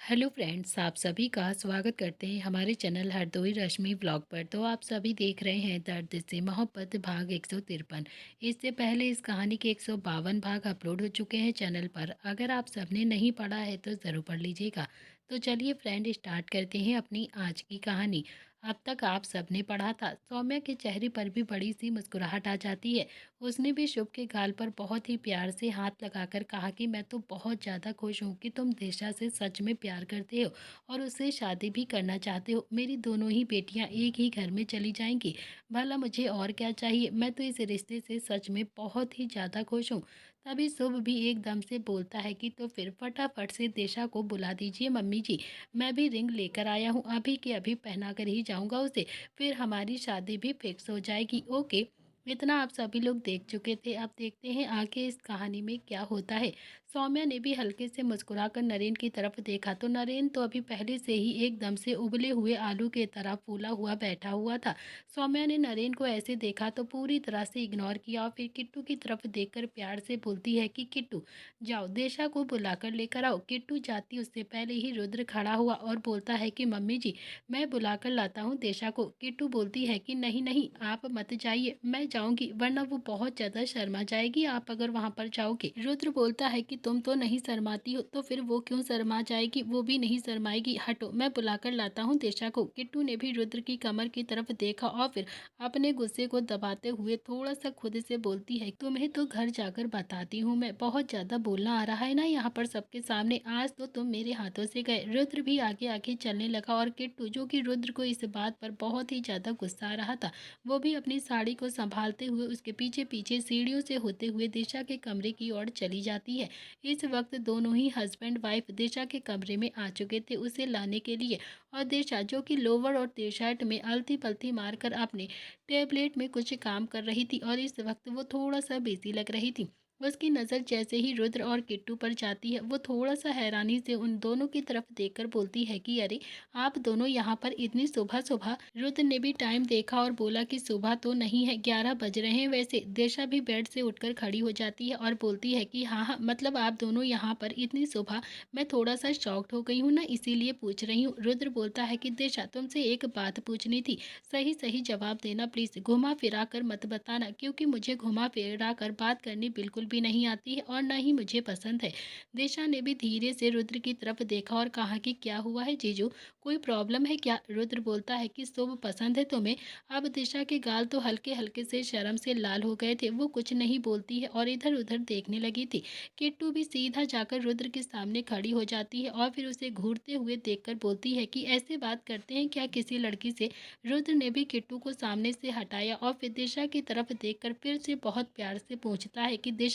Hello friends, आप सभी का स्वागत करते हैं हमारे चैनल हरदोई रश्मि व्लॉग पर। तो आप सभी देख रहे हैं दर्द से मोहब्बत भाग 153। इससे पहले इस कहानी के 152 भाग अपलोड हो चुके हैं चैनल पर। अगर आप सबने नहीं पढ़ा है तो ज़रूर पढ़ लीजिएगा। तो चलिए फ्रेंड, स्टार्ट करते हैं अपनी आज की कहानी। अब तक आप सबने पढ़ा था, सौम्या के चेहरे पर भी बड़ी सी मुस्कुराहट आ जाती है। उसने भी शुभ के गाल पर बहुत ही प्यार से हाथ लगाकर कहा कि मैं तो बहुत ज़्यादा खुश हूँ कि तुम दिशा से सच में प्यार करते हो और उससे शादी भी करना चाहते हो। मेरी दोनों ही बेटियाँ एक ही घर में चली जाएंगी। भला मुझे और क्या चाहिए। मैं तो इस रिश्ते से सच में बहुत ही ज़्यादा खुश हूँ। तभी शुभ भी एकदम से बोलता है कि तो फिर फटाफट से दिशा को बुला दीजिए मम्मी जी। मैं भी रिंग लेकर आया हूँ, अभी के अभी पहना कर ही जाऊँगा उसे। फिर हमारी शादी भी फिक्स हो जाएगी। ओके। इतना आप सभी लोग देख चुके थे। अब देखते हैं आगे इस कहानी में क्या होता है। सौम्या ने भी हल्के से मुस्कुराकर नरेन की तरफ देखा तो नरेन तो अभी पहले से ही एकदम से उबले हुए आलू की तरह फूला हुआ बैठा हुआ था। सौम्या ने नरेन को ऐसे देखा तो पूरी तरह से इग्नोर किया और फिर किट्टू की तरफ देखकर प्यार से बोलती है कि किट्टू जाओ दिशा को बुलाकर लेकर आओ। किट्टू जाती उससे पहले ही रुद्र खड़ा हुआ और बोलता है कि मम्मी जी, मैं बुलाकर लाता हूँ दिशा को। किट्टू बोलती है कि नहीं नहीं, आप मत जाइए, मैं जाऊंगी, वरना वो बहुत ज़्यादा शर्मा जाएगी आप अगर वहाँ पर जाओगे। रुद्र बोलता है कि तुम तो नहीं शर्माती हो तो फिर वो क्यों शर्मा जाएगी, वो भी नहीं शर्माएगी, हटो मैं बुलाकर लाता हूँ दिशा को। किट्टू ने भी रुद्र की कमर की तरफ देखा और फिर अपने गुस्से को दबाते हुए थोड़ा सा खुद से बोलती है, तुम्हें तो घर जाकर बताती हूँ मैं। बहुत ज़्यादा बोलना आ रहा है ना यहाँ पर सबके सामने, आज तो तुम मेरे हाथों से गए। रुद्र भी आगे आगे चलने लगा और किट्टू, जो कि रुद्र को इस बात पर बहुत ही ज़्यादा गुस्सा आ रहा था, वो भी अपनी साड़ी को संभालते हुए उसके पीछे पीछे सीढ़ियों से होते हुए दिशा के कमरे की ओर चली जाती है। इस वक्त दोनों ही हस्बैंड वाइफ दिशा के कमरे में आ चुके थे उसे लाने के लिए। और दिशा, जो कि लोवर और टी शर्ट में अलती पलती मारकर अपने टेबलेट में कुछ काम कर रही थी और इस वक्त वो थोड़ा सा बिजी लग रही थी। उसकी नज़र जैसे ही रुद्र और किट्टू पर जाती है, वो थोड़ा सा हैरानी से उन दोनों की तरफ देखकर बोलती है कि अरे, आप दोनों यहाँ पर इतनी सुबह सुबह। रुद्र ने भी टाइम देखा और बोला कि सुबह तो नहीं है, 11 बज रहे हैं वैसे। दिशा भी बेड से उठकर खड़ी हो जाती है और बोलती है कि हाँ हाँ, मतलब आप दोनों यहाँ पर इतनी सुबह। मैं थोड़ा सा शॉक्ड हो गई हूँ ना, इसीलिए पूछ रही हूँ। रुद्र बोलता है कि दिशा, तुमसे एक बात पूछनी थी, सही सही जवाब देना प्लीज़, घुमा फिरा कर मत बताना, क्योंकि मुझे घुमा फिरा कर बात करनी बिल्कुल भी नहीं आती है और न ही मुझे पसंद है। दिशा ने भी धीरे से रुद्र की तरफ देखा और कहा कि क्या हुआ है जीजू, कोई प्रॉब्लम है क्या। रुद्र बोलता है कि शुभ पसंद है तुम्हें। अब दिशा के गाल तो हल्के हल्के से शर्म से लाल हो गए थे, वो कुछ नहीं बोलती है और इधर उधर देखने लगी थी। किट्टू भी सीधा जाकर रुद्र के सामने खड़ी हो जाती है और फिर उसे घूरते हुए देखकर बोलती है कि ऐसे बात करते हैं क्या किसी लड़की से। रुद्र ने भी किट्टू को सामने से हटाया और फिर दिशा की तरफ देखकर फिर से बहुत प्यार से पूछता है कि दिशा,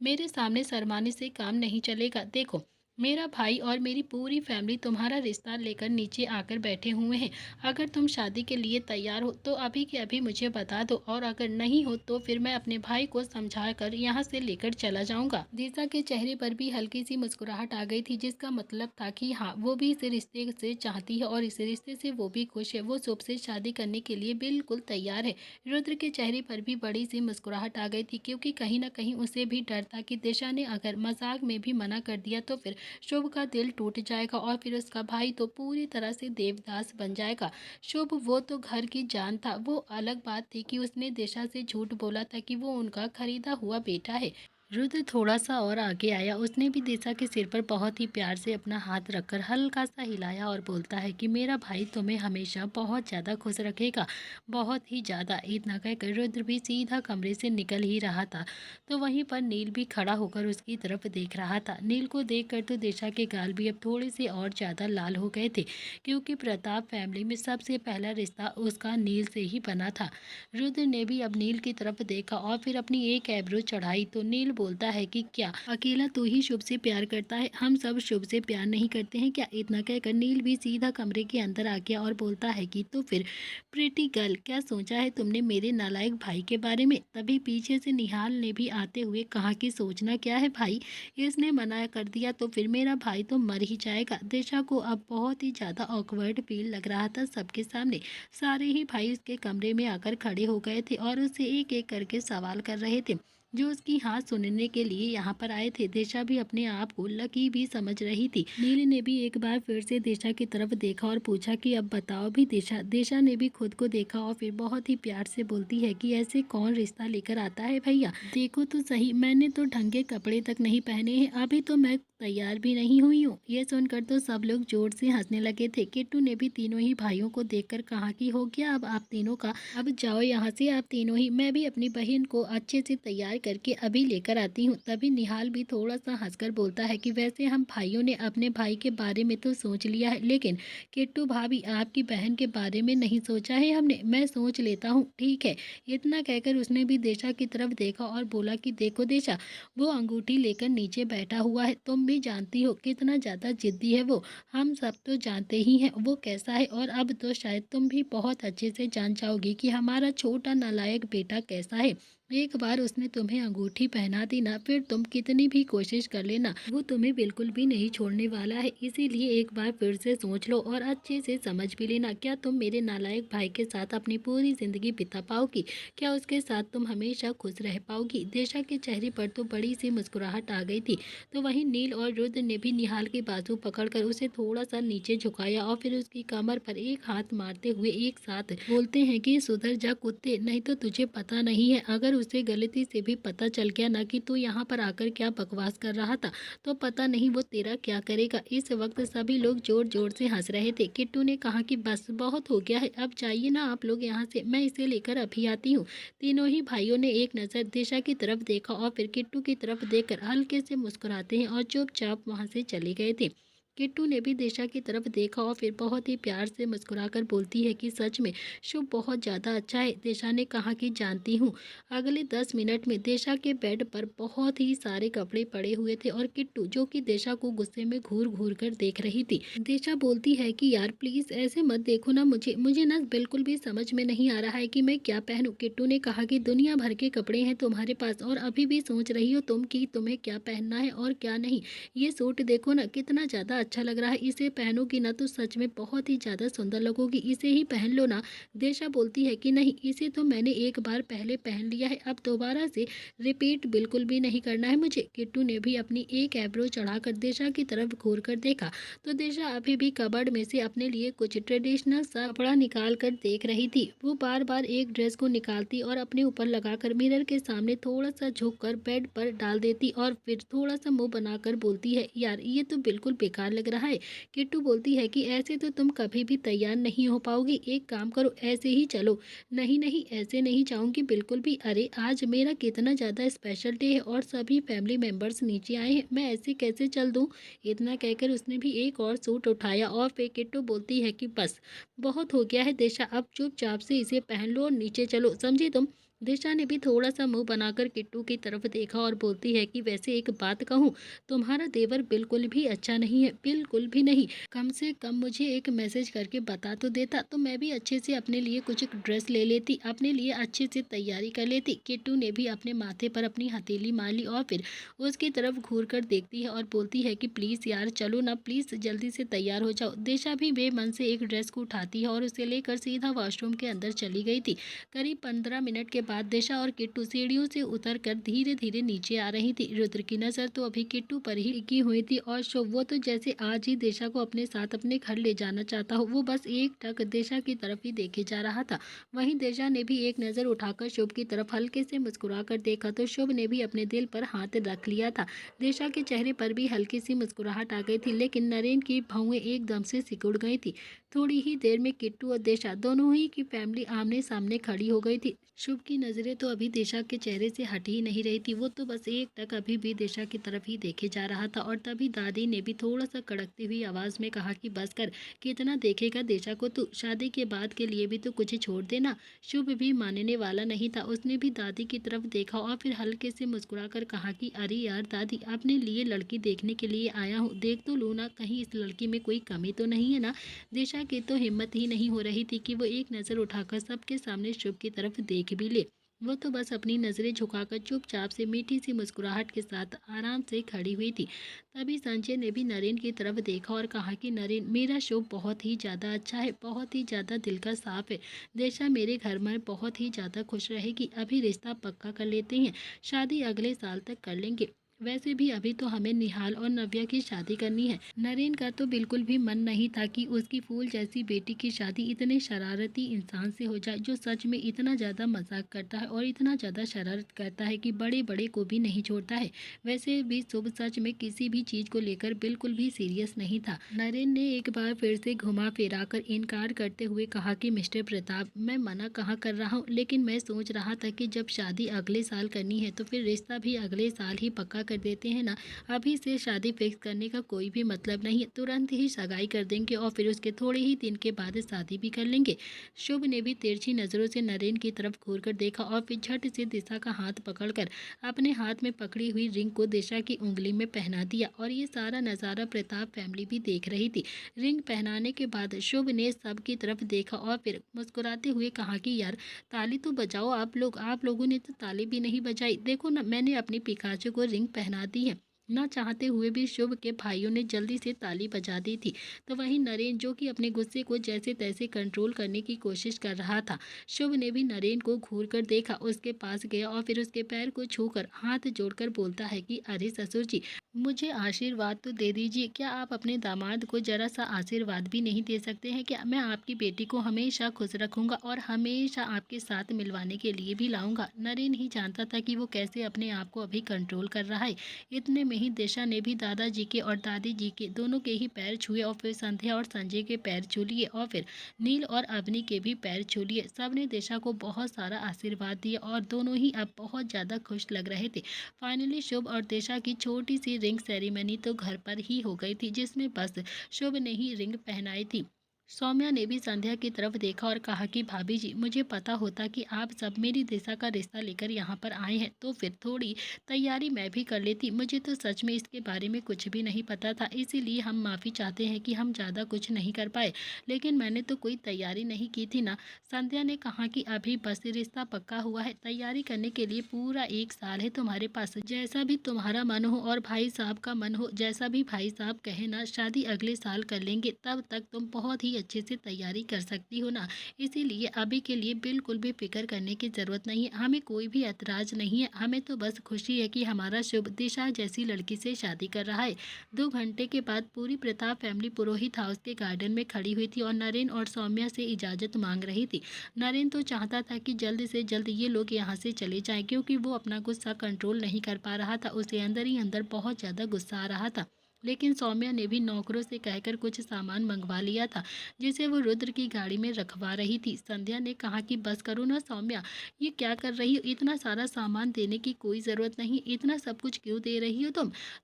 मेरे सामने शर्माने से काम नहीं चलेगा। देखो, मेरा भाई और मेरी पूरी फैमिली तुम्हारा रिश्ता लेकर नीचे आकर बैठे हुए हैं। अगर तुम शादी के लिए तैयार हो तो अभी के अभी मुझे बता दो, और अगर नहीं हो तो फिर मैं अपने भाई को समझा कर यहाँ से लेकर चला जाऊँगा। दिशा के चेहरे पर भी हल्की सी मुस्कुराहट आ गई थी, जिसका मतलब था कि हाँ, वो भी इस रिश्ते से चाहती है और इस रिश्ते से वो भी खुश है। वो शुभ से शादी करने के लिए बिल्कुल तैयार है। रुद्र के चेहरे पर भी बड़ी सी मुस्कुराहट आ गई थी, क्योंकि कहीं ना कहीं उसे भी डर था कि दिशा ने अगर मजाक में भी मना कर दिया तो फिर शुभ का दिल टूट जाएगा और फिर उसका भाई तो पूरी तरह से देवदास बन जाएगा। शुभ वो तो घर की जान था, वो अलग बात थी कि उसने दिशा से झूठ बोला था कि वो उनका खरीदा हुआ बेटा है। रुद्र थोड़ा सा और आगे आया, उसने भी दिशा के सिर पर बहुत ही प्यार से अपना हाथ रखकर हल्का सा हिलाया और बोलता है कि मेरा भाई तुम्हें हमेशा बहुत ज़्यादा खुश रखेगा, बहुत ही ज़्यादा। इतना कहकर रुद्र भी सीधा कमरे से निकल ही रहा था, तो वहीं पर नील भी खड़ा होकर उसकी तरफ देख रहा था। नील को देखकर तो दिशा के गाल भी अब थोड़े से और ज़्यादा लाल हो गए थे, क्योंकि प्रताप फैमिली में सबसे पहला रिश्ता उसका नील से ही बना था। रुद्र ने भी अब नील की तरफ देखा और फिर अपनी एक एब्रो चढ़ाई तो नील बोलता है कि क्या अकेला तू ही शुभ से प्यार करता है, हम सब शुभ से प्यार नहीं करते हैं क्या। इतना कहकर नील भी सीधा कमरे के अंदर आ गया और बोलता है कि तो फिर प्रीटी गर्ल, क्या सोचा है तुमने मेरे नालायक भाई के बारे में। तभी पीछे से निहाल ने भी आते हुए कहा कि सोचना क्या है भाई, इसने मना कर दिया तो फिर मेरा भाई तो मर ही जाएगा। दिशा को अब बहुत ही ज़्यादा ऑकवर्ड फील लग रहा था सबके सामने। सारे ही भाई उसके कमरे में आकर खड़े हो गए थे और उससे एक एक करके सवाल कर रहे थे। जो उसकी हाथ सुनने के लिए यहाँ पर आए थे। दिशा भी अपने आप को लकी भी समझ रही थी। नील ने भी एक बार फिर से दिशा की तरफ देखा और पूछा कि अब बताओ भी दिशा। दिशा ने भी खुद को देखा और फिर बहुत ही प्यार से बोलती है कि ऐसे कौन रिश्ता लेकर आता है भैया, देखो तो सही, मैंने तो ढंग के कपड़े तक नहीं पहने हैं, अभी तो मैं तैयार भी नहीं हुई हूँ। ये सुनकर तो सब लोग जोर से हंसने लगे थे। किट्टू ने भी तीनों ही भाइयों को देखकर कहा कि हो गया अब आप तीनों का, अब जाओ यहाँ से आप तीनों ही, मैं भी अपनी बहन को अच्छे से तैयार करके अभी लेकर आती हूँ। तभी निहाल भी थोड़ा सा हंसकर बोलता है कि वैसे हम भाइयों ने अपने भाई के बारे में तो सोच लिया है, लेकिन किट्टू भाभी आपकी बहन के बारे में नहीं सोचा है हमने, मैं सोच लेता हूँ, ठीक है। इतना कहकर उसने भी दिशा की तरफ देखा और बोला कि देखो दिशा, वो अंगूठी लेकर नीचे बैठा हुआ है, तुम भी जानती हो कितना ज़्यादा जिद्दी है वो, हम सब तो जानते ही हैं वो कैसा है, और अब तो शायद तुम भी बहुत अच्छे से जान जाओगी कि हमारा छोटा नालायक बेटा कैसा है। एक बार उसने तुम्हें अंगूठी पहना दी ना, फिर तुम कितनी भी कोशिश कर लेना वो तुम्हें बिल्कुल भी नहीं छोड़ने वाला है। इसीलिए एक बार फिर से सोच लो और अच्छे से समझ भी लेना, क्या तुम मेरे नालायक भाई के साथ अपनी पूरी जिंदगी बिता पाओगी? क्या उसके साथ तुम हमेशा खुश रह पाओगी? दिशा के चेहरे पर तो बड़ी सी मुस्कुराहट आ गई थी। तो वहीं नील और रुद्र ने भी निहाल की बाजू पकड़कर उसे थोड़ा सा नीचे झुकाया और फिर उसकी कमर पर एक हाथ मारते हुए एक साथ बोलते हैं कि सुधर जा कुत्ते, नहीं तो तुझे पता नहीं है, अगर उसे गलती से भी पता चल गया ना कि तू यहाँ पर आकर क्या बकवास कर रहा था, तो पता नहीं वो तेरा क्या करेगा। इस वक्त सभी लोग जोर जोर से हंस रहे थे। किट्टू ने कहा कि बस बहुत हो गया है, अब जाइए ना आप लोग यहाँ से, मैं इसे लेकर अभी आती हूँ। तीनों ही भाइयों ने एक नज़र दिशा की तरफ देखा और फिर किट्टू की तरफ देखकर हल्के से मुस्कुराते हैं और चुपचाप वहाँ से चले गए थे। किट्टू ने भी दिशा की तरफ देखा और फिर बहुत ही प्यार से मुस्कुराकर बोलती है कि सच में शुभ बहुत ज़्यादा अच्छा है। दिशा ने कहा कि जानती हूँ। अगले 10 मिनट में दिशा के बेड पर बहुत ही सारे कपड़े पड़े हुए थे और किट्टू जो कि दिशा को गुस्से में घूर घूर कर देख रही थी। दिशा बोलती है कि यार प्लीज़ ऐसे मत देखो ना मुझे, मुझे ना बिल्कुल भी समझ में नहीं आ रहा है कि मैं क्या पहनूं। किट्टू ने कहा कि दुनिया भर के कपड़े हैं तुम्हारे पास और अभी भी सोच रही हो तुम कि तुम्हें क्या पहनना है और क्या नहीं। ये सूट देखो ना कितना ज़्यादा अच्छा लग रहा है, इसे पहनोगी ना तो सच में बहुत ही ज़्यादा सुंदर लगोगी, इसे ही पहन लो ना। दिशा बोलती है कि नहीं, इसे तो मैंने एक बार पहले पहन लिया है, अब दोबारा से रिपीट बिल्कुल भी नहीं करना है मुझे। किट्टू ने भी अपनी एक ऐब्रो चढ़ाकर दिशा की तरफ घूर कर देखा तो दिशा अभी भी कबर्ड में से अपने लिए कुछ ट्रेडिशनल सा कपड़ा निकाल कर देख रही थी। वो बार बार एक ड्रेस को निकालती और अपने ऊपर लगाकर मिरर के सामने थोड़ा सा झुक कर बेड पर डाल देती और फिर थोड़ा सा मुंह बनाकर बोलती है यार ये तो बिल्कुल बेकार लग रहा है। किट्टू बोलती है कि ऐसे तो तुम कभी भी तैयार नहीं हो पाओगी, एक काम करो ऐसे ही चलो। नहीं नहीं ऐसे नहीं जाऊंगी बिल्कुल भी, अरे आज मेरा कितना ज़्यादा स्पेशल डे है और सभी फैमिली मेम्बर्स नीचे आए हैं, मैं ऐसे कैसे चल दूँ। इतना कहकर उसने भी एक और सूट उठाया और फिर किट्टू बोलती है कि बस बहुत हो गया है दिशा, अब चुपचाप से इसे पहन लो और नीचे चलो, समझी तुम। दिशा ने भी थोड़ा सा मुंह बनाकर किट्टू की तरफ देखा और बोलती है कि वैसे एक बात कहूँ, तुम्हारा देवर बिल्कुल भी अच्छा नहीं है, बिल्कुल भी नहीं। कम से कम मुझे एक मैसेज करके बता तो देता तो मैं भी अच्छे से अपने लिए कुछ ड्रेस ले लेती, अपने लिए अच्छे से तैयारी कर लेती। किट्टू ने भी अपने माथे पर अपनी हथेली मार ली और फिर उसकी तरफ घूर कर देखती है और बोलती है कि प्लीज़ यार चलो ना, प्लीज़ जल्दी से तैयार हो जाओ। दिशा भी बेमन से एक ड्रेस को उठाती है और उसे लेकर सीधा वॉशरूम के अंदर चली गई थी। करीब 15 मिनट के बाद दिशा और किट्टू सीढ़ियों से उतर कर धीरे धीरे नीचे आ रही थी। रुद्र की नज़र तो अभी किट्टू पर ही टिकी हुई थी और शुभ वो तो जैसे आज ही दिशा को अपने साथ अपने घर ले जाना चाहता हो, वो बस एक टक दिशा की तरफ ही देखे जा रहा था। वहीं दिशा ने भी एक नज़र उठाकर शुभ की तरफ हल्के से मुस्कुरा कर देखा तो शुभ ने भी अपने दिल पर हाथ रख लिया था। दिशा के चेहरे पर भी हल्की सी मुस्कुराहट आ गई थी, लेकिन नरेन की भौहें एकदम से सिकुड़ गई थी। थोड़ी ही देर में किट्टू और दिशा दोनों ही की फैमिली आमने सामने खड़ी हो गई थी। शुभ की नज़रें तो अभी दिशा के चेहरे से हट ही नहीं रही थी, वो तो बस एक टक अभी भी दिशा की तरफ ही देखे जा रहा था। और तभी दादी ने भी थोड़ा सा कड़कती हुई आवाज़ में कहा कि बस कर, कितना देखेगा दिशा को तू, शादी के बाद के लिए भी तो कुछ छोड़ देना। शुभ भी मानने वाला नहीं था, उसने भी दादी की तरफ देखा और फिर हल्के से मुस्कुरा कर कहा कि अरे यार दादी, अपने लिए लड़की देखने के लिए आया हूँ, देख तो लूँ ना, कहीं इस लड़की में कोई कमी तो नहीं है ना। दिशा की तो हिम्मत ही नहीं हो रही थी कि वो एक नज़र उठाकर सबके सामने शुभ की तरफ देख भी ले। वो तो बस अपनी नज़रें झुकाकर चुपचाप से मीठी सी मुस्कुराहट के साथ आराम से खड़ी हुई थी। तभी संजय ने भी नरेन की तरफ देखा और कहा कि नरेन, मेरा शुभ बहुत ही ज़्यादा अच्छा है, बहुत ही ज़्यादा दिल का साफ है। दिशा मेरे घर में बहुत ही ज़्यादा खुश रहेगी। अभी रिश्ता पक्का कर लेते हैं, शादी अगले साल तक कर लेंगे। वैसे भी अभी तो हमें निहाल और नव्या की शादी करनी है। नरेन का तो बिल्कुल भी मन नहीं था कि उसकी फूल जैसी बेटी की शादी इतने शरारती इंसान से हो जाए, जो सच में इतना ज़्यादा मजाक करता है और इतना ज़्यादा शरारत करता है कि बड़े बड़े को भी नहीं छोड़ता है। वैसे भी शुभ सच में किसी भी चीज़ को लेकर बिल्कुल भी सीरियस नहीं था। नरेन ने एक बार फिर से घुमा फिरा कर इनकार करते हुए कहा कि मिस्टर प्रताप, मैं मना कहाँ कर रहा हूँ, लेकिन मैं सोच रहा था कि जब शादी अगले साल करनी है तो फिर रिश्ता भी अगले साल ही पक्का कर देते हैं ना। अभी से शादी फिक्स करने का कोई भी मतलब नहीं है, तुरंत ही सगाई कर देंगे और फिर उसके थोड़े ही दिन के बाद शादी भी कर लेंगे। शुभ ने भी तिरछी नज़रों से नरेन की तरफ घूर कर देखा और फिर झट से दिशा का हाथ पकड़कर अपने हाथ में पकड़ी हुई रिंग को दिशा की उंगली में पहना दिया। और ये सारा नज़ारा प्रताप फैमिली भी देख रही थी। रिंग पहनाने के बाद शुभ ने सबकी तरफ देखा और फिर मुस्कुराते हुए कहा कि यार, ताली तो बजाओ आप लोगों ने तो ताली भी नहीं बजाई। देखो ना, मैंने अपनी पिकाचू को रिंग पहना दी है। ना चाहते हुए भी शुभ के भाइयों ने जल्दी से ताली बजा दी थी। तो वहीं नरेन, जो कि अपने गुस्से को जैसे तैसे कंट्रोल करने की कोशिश कर रहा था, शुभ ने भी नरेन को घूर कर देखा, उसके पास गया और फिर उसके पैर को छूकर हाथ जोड़कर बोलता है कि अरे ससुर जी, मुझे आशीर्वाद तो दे दीजिए। क्या आप अपने दामाद को जरा सा आशीर्वाद भी नहीं दे सकते हैं? क्या मैं आपकी बेटी को हमेशा खुश रखूंगा और हमेशा आपके साथ मिलवाने के लिए भी लाऊंगा। नरेन ही जानता था कि वो कैसे अपने आप को अभी कंट्रोल कर रहा है। इतने में ही दिशा ने भी दादाजी के और दादी जी के दोनों के ही पैर छुए और फिर संध्या और संजय के पैर छू लिए और फिर नील और अवनी के भी पैर छू लिए। सबने दिशा को बहुत सारा आशीर्वाद दिया और दोनों ही अब बहुत ज़्यादा खुश लग रहे थे। फाइनली शुभ और दिशा की छोटी सी रिंग सेरेमनी तो घर पर ही हो गई थी, जिसमें बस शुभ ने ही रिंग पहनाई थी। सौम्या ने भी संध्या की तरफ देखा और कहा कि भाभी जी, मुझे पता होता कि आप सब मेरी दिशा का रिश्ता लेकर यहाँ पर आए हैं तो फिर थोड़ी तैयारी मैं भी कर लेती। मुझे तो सच में इसके बारे में कुछ भी नहीं पता था, इसीलिए हम माफ़ी चाहते हैं कि हम ज़्यादा कुछ नहीं कर पाए, लेकिन मैंने तो कोई तैयारी नहीं की थी ना। संध्या ने कहा कि अभी बस रिश्ता पक्का हुआ है, तैयारी करने के लिए पूरा 1 साल है तुम्हारे पास। जैसा भी तुम्हारा मन हो और भाई साहब का मन हो, जैसा भी भाई साहब कहे ना, शादी अगले साल कर लेंगे, तब तक तुम बहुत ही अच्छे से तैयारी कर सकती हो ना। इसीलिए अभी के लिए बिल्कुल भी फिक्र करने की ज़रूरत नहीं है, हमें कोई भी ऐतराज़ नहीं है। हमें तो बस खुशी है कि हमारा शुभ दिशा जैसी लड़की से शादी कर रहा है। 2 घंटे के बाद पूरी प्रताप फैमिली पुरोहित हाउस के गार्डन में खड़ी हुई थी और नरेन और सौम्या से इजाज़त मांग रही थी। नरेन तो चाहता था कि जल्द से जल्द ये लोग यहाँ से चले जाएं, क्योंकि वो अपना गुस्सा कंट्रोल नहीं कर पा रहा था। उसे अंदर ही अंदर बहुत ज़्यादा गुस्सा आ रहा था। लेकिन सौम्या ने भी नौकरों से कहकर कुछ सामान मंगवा लिया था, जिसे वो रुद्र की गाड़ी में रखवा रही थी। संध्या ने कहा कि बस करो ना सौम्या, ये क्या कर रही हो? इतना सारा सामान देने की कोई ज़रूरत नहीं, इतना सब कुछ क्यों दे रही हो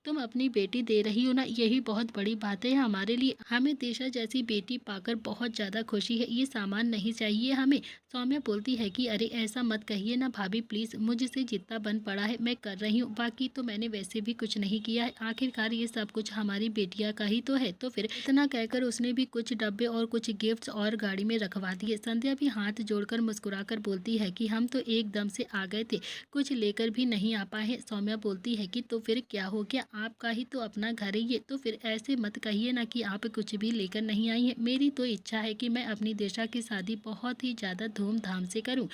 तुम अपनी बेटी दे रही हो ना, यही बहुत बड़ी बात है हमारे लिए। हमें दिशा जैसी बेटी पाकर बहुत ज़्यादा खुशी है, ये सामान नहीं चाहिए हमें। सौम्या बोलती है कि अरे ऐसा मत कहिए ना भाभी, प्लीज़, मुझसे जितना बन पड़ा है मैं कर रही हूँ, बाकी तो मैंने वैसे भी कुछ नहीं किया है, आखिरकार ये सब कुछ हमारी बेटिया का ही तो है। तो फिर इतना कहकर उसने भी कुछ डब्बे और कुछ गिफ्ट्स और गाड़ी में रखवा दिए। संध्या भी हाथ जोड़कर मुस्कुराकर बोलती है कि हम तो एकदम से आ गए थे, कुछ लेकर भी नहीं आ पाए। सौम्या बोलती है कि तो फिर क्या हो गया, आपका ही तो अपना घर है ये, तो फिर ऐसे मत कहिए ना कि आप कुछ भी लेकर नहीं आई हैं। मेरी तो इच्छा है कि मैं अपनी दिशा की शादी बहुत ही ज़्यादा धूमधाम से करूं।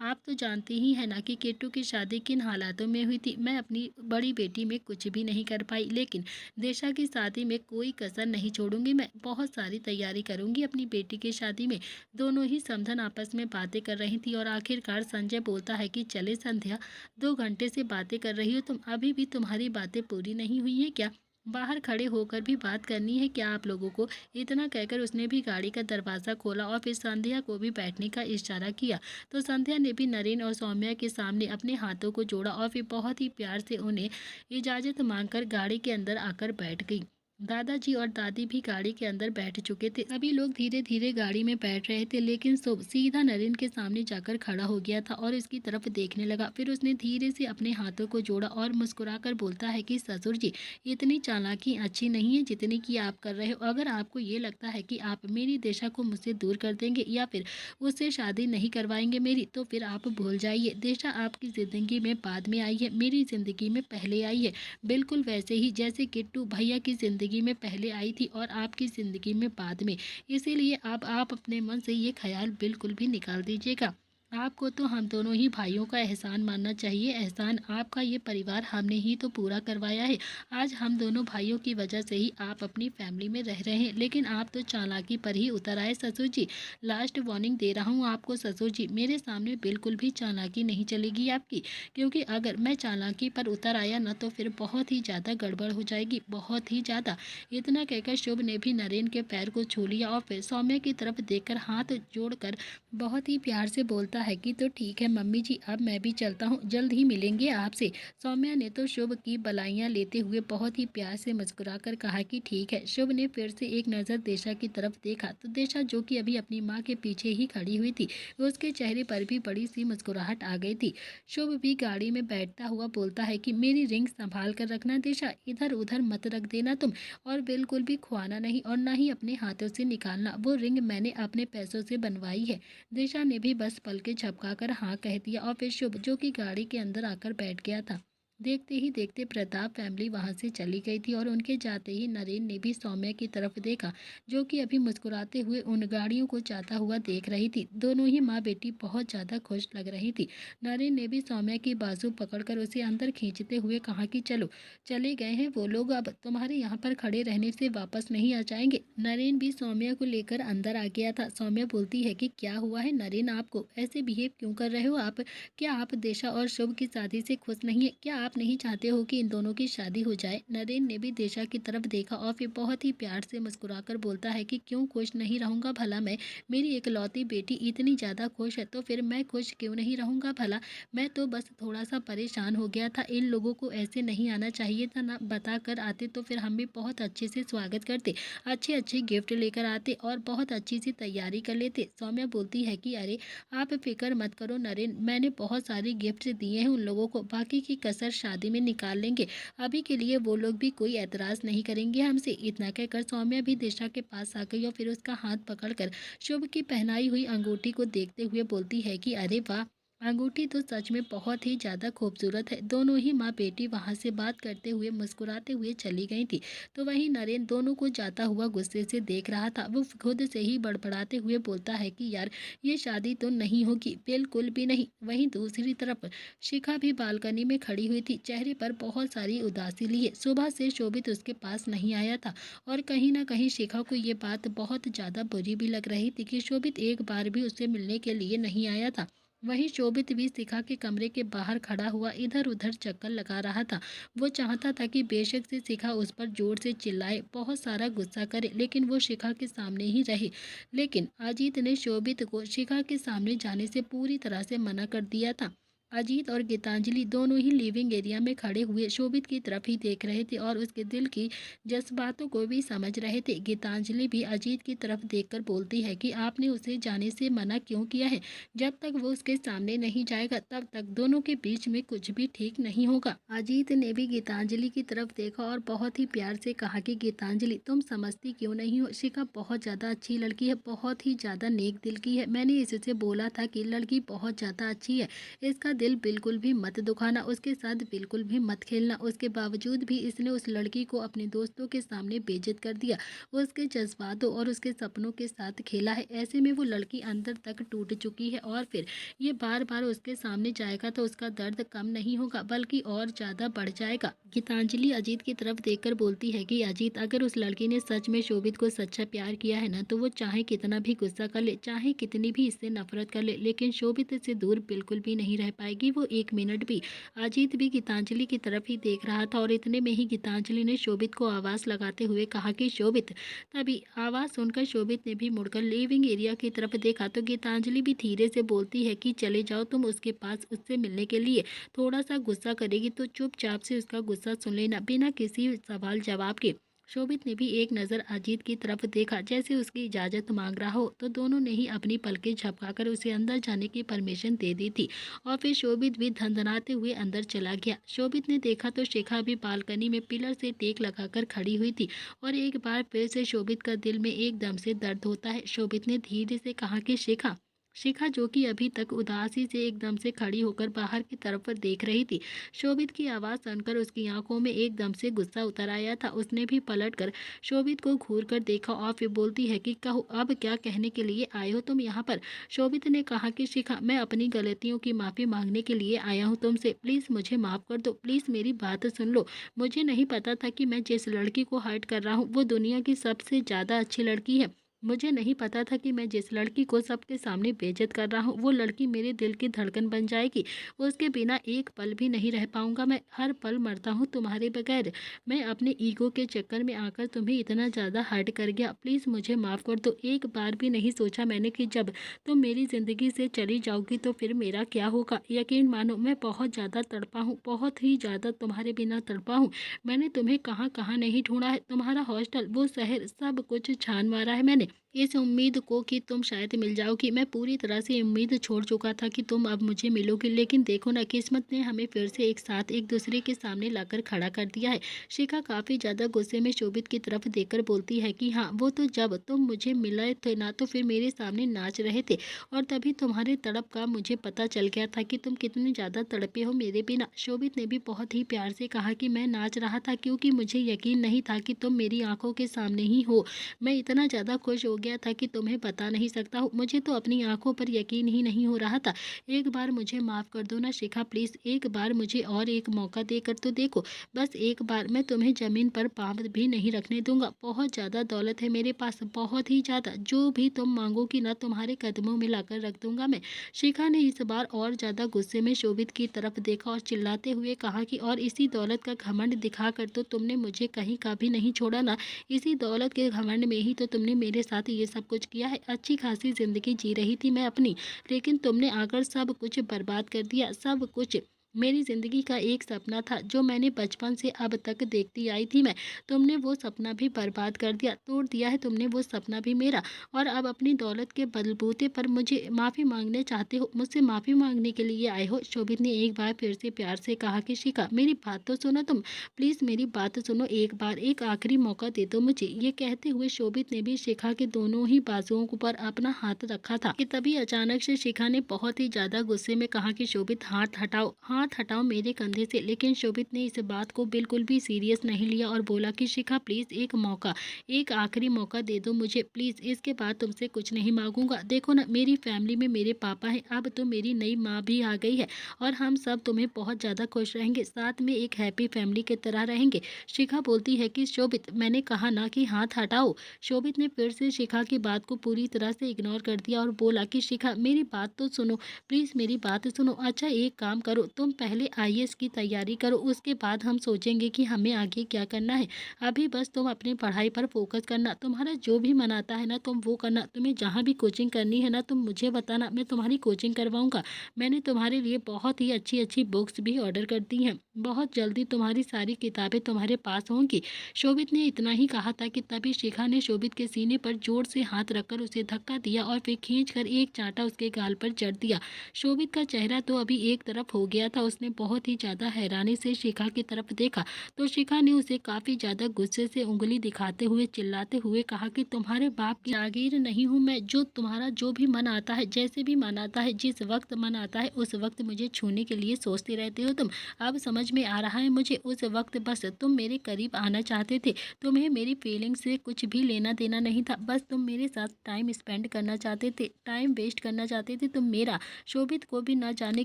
आप तो जानते ही हैं ना कि किट्टू की शादी किन हालातों में हुई थी। मैं अपनी बड़ी बेटी में कुछ भी नहीं कर पाई, लेकिन दिशा की शादी में कोई कसर नहीं छोड़ूंगी। मैं बहुत सारी तैयारी करूंगी अपनी बेटी की शादी में। दोनों ही समधन आपस में बातें कर रही थी और आखिरकार संजय बोलता है कि चले संध्या, 2 घंटे से बातें कर रही हो तुम, अभी भी तुम्हारी बातें पूरी नहीं हुई है क्या? बाहर खड़े होकर भी बात करनी है क्या आप लोगों को? इतना कहकर उसने भी गाड़ी का दरवाज़ा खोला और फिर संध्या को भी बैठने का इशारा किया। तो संध्या ने भी नरेन और सौम्या के सामने अपने हाथों को जोड़ा और फिर बहुत ही प्यार से उन्हें इजाज़त मांगकर गाड़ी के अंदर आकर बैठ गई। दादाजी और दादी भी गाड़ी के अंदर बैठ चुके थे। सभी लोग धीरे धीरे गाड़ी में बैठ रहे थे, लेकिन शुभ सीधा नरेन के सामने जाकर खड़ा हो गया था और इसकी तरफ देखने लगा। फिर उसने धीरे से अपने हाथों को जोड़ा और मुस्कुराकर बोलता है कि ससुर जी, इतनी चालाकी अच्छी नहीं है जितनी कि आप कर रहे हो। अगर आपको ये लगता है कि आप मेरी दिशा को मुझसे दूर कर देंगे या फिर उससे शादी नहीं करवाएंगे मेरी, तो फिर आप भूल जाइए। दिशा आपकी जिंदगी में बाद में आई है, मेरी जिंदगी में पहले आई है। बिल्कुल वैसे ही जैसे किट्टू भैया की ज़िंदगी में पहले आई थी और आपकी ज़िंदगी में बाद में। इसीलिए अब आप अपने मन से ये ख़्याल बिल्कुल भी निकाल दीजिएगा। आपको तो हम दोनों ही भाइयों का एहसान मानना चाहिए। एहसान आपका ये परिवार हमने ही तो पूरा करवाया है। आज हम दोनों भाइयों की वजह से ही आप अपनी फैमिली में रह रहे हैं, लेकिन आप तो चालाकी पर ही उतर आए ससुर जी। लास्ट वार्निंग दे रहा हूँ आपको ससुर जी, मेरे सामने बिल्कुल भी चालाकी नहीं चलेगी आपकी, क्योंकि अगर मैं चालाकी पर उतर आया ना तो फिर बहुत ही ज़्यादा गड़बड़ हो जाएगी, बहुत ही ज़्यादा। इतना कहकर शुभ ने भी नरेन के पैर को छू लिया और फिर सौम्या की तरफ देखकर हाथ जोड़कर बहुत ही प्यार से बोलता है कि तो ठीक है मम्मी जी, अब मैं भी चलता हूँ, जल्द ही मिलेंगे आपसे। सौम्या ने तो शुभ की बलाइयाँ लेते हुए बहुत ही प्यार से मुस्कुराकर कहा कि ठीक है। शुभ ने फिर से एक नज़र दिशा की तरफ देखा तो दिशा, जो कि अभी अपनी माँ के पीछे ही खड़ी हुई थी, उसके चेहरे पर भी बड़ी सी मुस्कुराहट आ गई थी। शुभ भी गाड़ी में बैठता हुआ बोलता है कि मेरी रिंग संभाल कर रखना दिशा, इधर उधर मत रख देना तुम, और बिल्कुल भी खुआना नहीं और ना ही अपने हाथों से निकालना। वो रिंग मैंने अपने पैसों से बनवाई है। दिशा ने भी बस पलकें झपकाकर हाँ कह दिया और फिर शुभ, जो कि गाड़ी के अंदर आकर बैठ गया था। देखते ही देखते प्रताप फैमिली वहां से चली गई थी और उनके जाते ही नरेन ने भी सौम्या की तरफ देखा, जो कि अभी मुस्कुराते हुए उन गाड़ियों को जाता हुआ देख रही थी। दोनों ही माँ बेटी बहुत ज़्यादा खुश लग रही थी। नरेन ने भी सौम्या की बाजू पकड़कर उसे अंदर खींचते हुए कहा कि चलो, चले गए हैं वो लोग, अब तुम्हारे यहाँ पर खड़े रहने से वापस नहीं आ जाएंगे। नरेन भी सौम्या को लेकर अंदर आ गया था। सौम्या बोलती है कि क्या हुआ है नरेन, आपको ऐसे बिहेव क्यों कर रहे हो आप? क्या आप दिशा और शुभ की शादी से खुश नहीं है? क्या आप नहीं चाहते हो कि इन दोनों की शादी हो जाए? नरेन ने भी दिशा की तरफ देखा और फिर बहुत ही प्यार से मुस्कुराकर बोलता है कि क्यों खुश नहीं रहूंगा भला मैं? मेरी इकलौती बेटी इतनी ज़्यादा खुश है तो फिर मैं खुश क्यों नहीं रहूंगा भला? मैं तो बस थोड़ा सा परेशान हो गया था। इन लोगों को ऐसे नहीं आना चाहिए था ना, बता कर आते तो फिर हम भी बहुत अच्छे से स्वागत करते, अच्छे अच्छे गिफ्ट लेकर आते और बहुत अच्छी सी तैयारी कर लेते। सौम्या बोलती है कि अरे आप फिक्र मत करो नरेन, मैंने बहुत सारे गिफ्ट दिए हैं उन लोगों को, बाकी की कसर शादी में निकाल लेंगे। अभी के लिए वो लोग भी कोई एतराज़ नहीं करेंगे हमसे। इतना कहकर सौम्या भी दिशा के पास आ गई और फिर उसका हाथ पकड़कर शुभ की पहनाई हुई अंगूठी को देखते हुए बोलती है कि अरे वाह, अंगूठी तो सच में बहुत ही ज़्यादा खूबसूरत है। दोनों ही माँ बेटी वहाँ से बात करते हुए मुस्कुराते हुए चली गई थी। तो वहीं नरेन दोनों को जाता हुआ गुस्से से देख रहा था। वो खुद से ही बड़बड़ाते हुए बोलता है कि यार, ये शादी तो नहीं होगी, बिल्कुल भी नहीं। वहीं दूसरी तरफ शिखा भी बालकनी में खड़ी हुई थी, चेहरे पर बहुत सारी उदासी लिए। सुबह से शोभित उसके पास नहीं आया था और कहीं ना कहीं शिखा को ये बात बहुत ज़्यादा बुरी भी लग रही थी कि शोभित एक बार भी उससे मिलने के लिए नहीं आया था। वहीं शोभित भी शिखा के कमरे के बाहर खड़ा हुआ इधर उधर चक्कर लगा रहा था। वो चाहता था कि बेशक से शिखा उस पर जोर से चिल्लाए, बहुत सारा गुस्सा करे, लेकिन वो शिखा के सामने ही रहे। लेकिन अजीत ने शोभित को शिखा के सामने जाने से पूरी तरह से मना कर दिया था। अजीत और गीतांजलि दोनों ही लिविंग एरिया में खड़े हुए शोभित की तरफ ही देख रहे थे और उसके दिल की जज्बातों को भी समझ रहे थे। गीतांजलि भी अजीत की तरफ देखकर बोलती है कि आपने उसे जाने से मना क्यों किया है? जब तक वो उसके सामने नहीं जाएगा तब तक दोनों के बीच में कुछ भी ठीक नहीं होगा। अजीत ने भी गीतांजलि की तरफ देखा और बहुत ही प्यार से कहा कि गीतांजलि, तुम समझती क्यों नहीं हो? शिखा बहुत ज़्यादा अच्छी लड़की है, बहुत ही ज़्यादा नेक दिल की है। मैंने इससे बोला था कि लड़की बहुत ज़्यादा अच्छी है, इसका दिल बिल्कुल भी मत दुखाना, उसके साथ बिल्कुल भी मत खेलना। उसके बावजूद भी इसने उस लड़की को अपने दोस्तों के सामने बेइज्जत कर दिया, उसके जज्बातों और उसके सपनों के साथ खेला है। ऐसे में वो लड़की अंदर तक टूट चुकी है और फिर ये बार बार उसके सामने जाएगा तो उसका दर्द कम नहीं होगा बल्कि और ज़्यादा बढ़ जाएगा। गीतांजलि अजीत की तरफ देखकर बोलती है कि अजीत, अगर उस लड़की ने सच में शोभित को सच्चा प्यार किया है ना, तो वो चाहे कितना भी गुस्सा कर ले, चाहे कितनी भी इससे नफरत कर ले, लेकिन शोभित से दूर बिल्कुल भी नहीं रह पाएगी वो एक मिनट भी। अजीत भी गीतांजलि की तरफ ही देख रहा था और इतने में ही गीतांजलि ने शोभित को आवाज़ लगाते हुए कहा कि शोभित। तभी आवाज़ सुनकर शोभित ने भी मुड़कर लिविंग एरिया की तरफ देखा तो गीतांजलि भी धीरे से बोलती है कि चले जाओ तुम उसके पास उससे मिलने के लिए। थोड़ा सा गुस्सा करेगी तो चुपचाप से उसका गुस्सा सुन लेना बिना किसी सवाल जवाब के। शोभित ने भी एक नज़र अजीत की तरफ देखा, जैसे उसकी इजाज़त मांग रहा हो, तो दोनों ने ही अपनी पलकें झपकाकर उसे अंदर जाने की परमिशन दे दी थी। और फिर शोभित भी धंधनाते हुए अंदर चला गया। शोभित ने देखा तो शिखा भी बालकनी में पिलर से टेक लगाकर खड़ी हुई थी। और एक बार फिर से शोभित का दिल में एकदम से दर्द होता है। शोभित ने धीरे से कहा कि शिखा। शिखा, जो कि अभी तक उदासी से एकदम से खड़ी होकर बाहर की तरफ देख रही थी। शोभित की आवाज़ सुनकर उसकी आंखों में एकदम से गुस्सा उतर आया था। उसने भी पलट कर शोभित को घूर कर देखा और फिर बोलती है कि कहो, अब क्या कहने के लिए आए हो तुम यहाँ पर। शोभित ने कहा कि शिखा, मैं अपनी गलतियों की माफ़ी मांगने के लिए आया हूँ तुमसे। प्लीज़ मुझे माफ़ कर दो, प्लीज़ मेरी बात सुन लो। मुझे नहीं पता था कि मैं जिस लड़की को हर्ट कर रहा हूँ वो दुनिया की सबसे ज़्यादा अच्छी लड़की है। मुझे नहीं पता था कि मैं जिस लड़की को सबके सामने बेइज्जत कर रहा हूँ वो लड़की मेरे दिल की धड़कन बन जाएगी। उसके बिना एक पल भी नहीं रह पाऊंगा। मैं हर पल मरता हूँ तुम्हारे बगैर। मैं अपने ईगो के चक्कर में आकर तुम्हें इतना ज़्यादा हर्ट कर गया। प्लीज़ मुझे माफ़ कर दो। एक बार भी नहीं सोचा मैंने कि जब तुम मेरी ज़िंदगी से चली जाओगी तो फिर मेरा क्या होगा। यकीन मानो, मैं बहुत ज़्यादा तड़पा हूँ, बहुत ही ज़्यादा तुम्हारे बिना तड़पा हूँ। मैंने तुम्हें कहाँ कहाँ नहीं ढूंढा है, तुम्हारा हॉस्टल, वो शहर, सब कुछ छान मारा है मैंने इस उम्मीद को कि तुम शायद मिल जाओगी। मैं पूरी तरह से उम्मीद छोड़ चुका था कि तुम अब मुझे मिलोगी, लेकिन देखो ना, किस्मत ने हमें फिर से एक साथ एक दूसरे के सामने लाकर खड़ा कर दिया है। शिखा काफ़ी ज़्यादा गुस्से में शोभित की तरफ देखकर बोलती है कि हाँ, वो तो जब तुम मुझे मिले थे ना, तो फिर मेरे सामने नाच रहे थे और तभी तुम्हारे तड़प का मुझे पता चल गया था कि तुम कितने ज़्यादा तड़पे हो मेरे बिना। शोभित ने भी बहुत ही प्यार से कहा कि मैं नाच रहा था क्योंकि मुझे यकीन नहीं था कि तुम मेरी आंखों के सामने ही हो। मैं इतना ज़्यादा खुश हो गया था कि तुम्हें बता नहीं सकता हूँ। मुझे तो अपनी आंखों पर यकीन ही नहीं हो रहा था। एक बार मुझे माफ़ कर दो ना शिखा, प्लीज़ एक बार मुझे और एक मौका देकर तो देखो। बस एक बार। मैं तुम्हें ज़मीन पर पाँव भी नहीं रखने दूंगा। बहुत ज़्यादा दौलत है मेरे पास, बहुत ही ज़्यादा। जो भी तुम मांगोगी ना, तुम्हारे कदमों में लाकर रख दूंगा मैं। शिखा ने इस बार और ज़्यादा गुस्से में शोभित की तरफ देखा और चिल्लाते हुए कहा कि और इसी दौलत का घमंड दिखाकर तो तुमने मुझे कहीं का भी नहीं छोड़ा ना। इसी दौलत के घमंड में ही तो तुमने मेरे साथ ये सब कुछ किया है। अच्छी खासी ज़िंदगी जी रही थी मैं अपनी, लेकिन तुमने आकर सब कुछ बर्बाद कर दिया, सब कुछ। मेरी ज़िंदगी का एक सपना था जो मैंने बचपन से अब तक देखती आई थी मैं। तुमने वो सपना भी बर्बाद कर दिया, तोड़ दिया है तुमने वो सपना भी मेरा। और अब अपनी दौलत के बलबूते पर मुझे माफ़ी मांगने चाहते हो, मुझसे माफ़ी मांगने के लिए आए हो। शोभित ने एक बार फिर से प्यार से कहा कि शिखा, मेरी बात तो सुनो तुम। प्लीज़ मेरी बात सुनो, एक बार, एक आखिरी मौका दे दो मुझे। ये कहते हुए शोभित ने भी शिखा के दोनों ही बाजुओं पर अपना हाथ रखा था कि तभी अचानक से शिखा ने बहुत ही ज़्यादा गुस्से में कहा कि शोभित, हाथ हटाओ, हाथ हटाओ मेरे कंधे से। लेकिन शोभित ने इस बात को बिल्कुल भी सीरियस नहीं लिया और बोला कि शिखा, प्लीज़ एक मौका, एक आखिरी मौका दे दो मुझे प्लीज़। इसके बाद तुमसे कुछ नहीं मांगूंगा। देखो ना, मेरी फैमिली में मेरे पापा हैं, अब तो मेरी नई माँ भी आ गई है और हम सब तुम्हें बहुत ज़्यादा खुश रहेंगे, साथ में एक हैप्पी फैमिली की तरह रहेंगे। शिखा बोलती है कि शोभित, मैंने कहा ना कि हाथ हटाओ। शोभित ने फिर से शिखा की बात को पूरी तरह से इग्नोर कर दिया और बोला कि शिखा, मेरी बात तो सुनो, प्लीज़ मेरी बात सुनो। अच्छा एक काम करो, तुम पहले आईएएस की तैयारी करो, उसके बाद हम सोचेंगे कि हमें आगे क्या करना है। अभी बस तुम अपनी पढ़ाई पर फोकस करना, तुम्हारा जो भी मन आता है ना तुम वो करना। तुम्हें जहाँ भी कोचिंग करनी है ना तुम मुझे बताना, मैं तुम्हारी कोचिंग करवाऊँगा। मैंने तुम्हारे लिए बहुत ही अच्छी अच्छी बुक्स भी ऑर्डर कर दी हैं, बहुत जल्दी तुम्हारी सारी किताबें तुम्हारे पास होंगी। शोभित ने इतना ही कहा था कि तभी शिखा ने शोभित के सीने पर जोर से हाथ रखकर उसे धक्का दिया और फिर खींचकर एक चांटा उसके गाल पर जड़ दिया। शोभित का चेहरा तो अभी एक तरफ हो गया था। उसने बहुत ही ज़्यादा हैरानी से शिखा की तरफ देखा तो शिखा ने उसे काफ़ी ज़्यादा गुस्से से उंगली दिखाते हुए चिल्लाते हुए कहा कि तुम्हारे बाप की जागीर नहीं हूँ मैं, जो तुम्हारा जो भी मन आता है, जैसे भी मन आता है, जिस वक्त मन आता है उस वक्त मुझे छूने के लिए सोचते रहते हो तुम। अब समझ में आ रहा है मुझे, उस वक्त बस तुम मेरे करीब आना चाहते थे, तुम्हें मेरी फीलिंग से कुछ भी लेना देना नहीं था, बस तुम मेरे साथ टाइम स्पेंड करना चाहते थे, टाइम वेस्ट करना चाहते थे तुम मेरा। शोभित को भी न जाने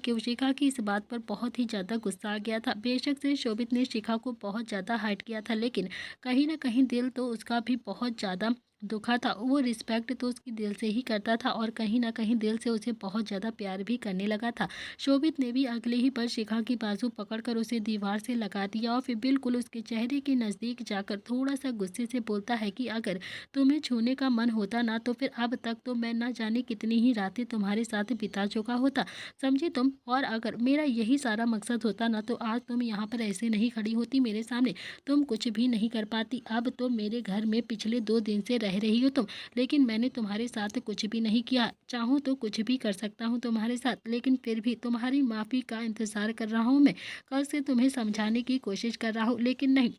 क्यों शिखा की इस बात पर बहुत ही ज़्यादा गुस्सा आ गया था। बेशक से शोभित ने शिखा को बहुत ज़्यादा हर्ट किया था, लेकिन कहीं ना कहीं दिल तो उसका भी बहुत ज़्यादा दुखा था, वो रिस्पेक्ट तो उसकी दिल से ही करता था और कहीं न कहीं दिल से उसे बहुत ज़्यादा प्यार भी करने लगा था। शोभित ने भी अगले ही पल शिखा की बाजू पकड़कर उसे दीवार से लगा दिया और फिर बिल्कुल उसके चेहरे के नज़दीक जाकर थोड़ा-सा गुस्से से बोलता है कि अगर तुम्हें छूने का मन होता ना तो फिर अब तक तो मैं ना जाने कितनी ही रातें तुम्हारे साथ बिता चुका होता, समझी तुम? और अगर मेरा यही सारा मकसद होता ना तो आज तुम यहाँ पर ऐसे नहीं खड़ी होती मेरे सामने। तुम कुछ भी नहीं कर पाती। अब तो मेरे घर में पिछले 2 दिन से रह रही हो तुम, लेकिन मैंने तुम्हारे साथ कुछ भी नहीं किया। चाहूँ तो कुछ भी कर सकता हूँ तुम्हारे साथ, लेकिन फिर भी तुम्हारी माफ़ी का इंतज़ार कर रहा हूँ मैं। कल से तुम्हें समझाने की कोशिश कर रहा हूँ, लेकिन नहीं,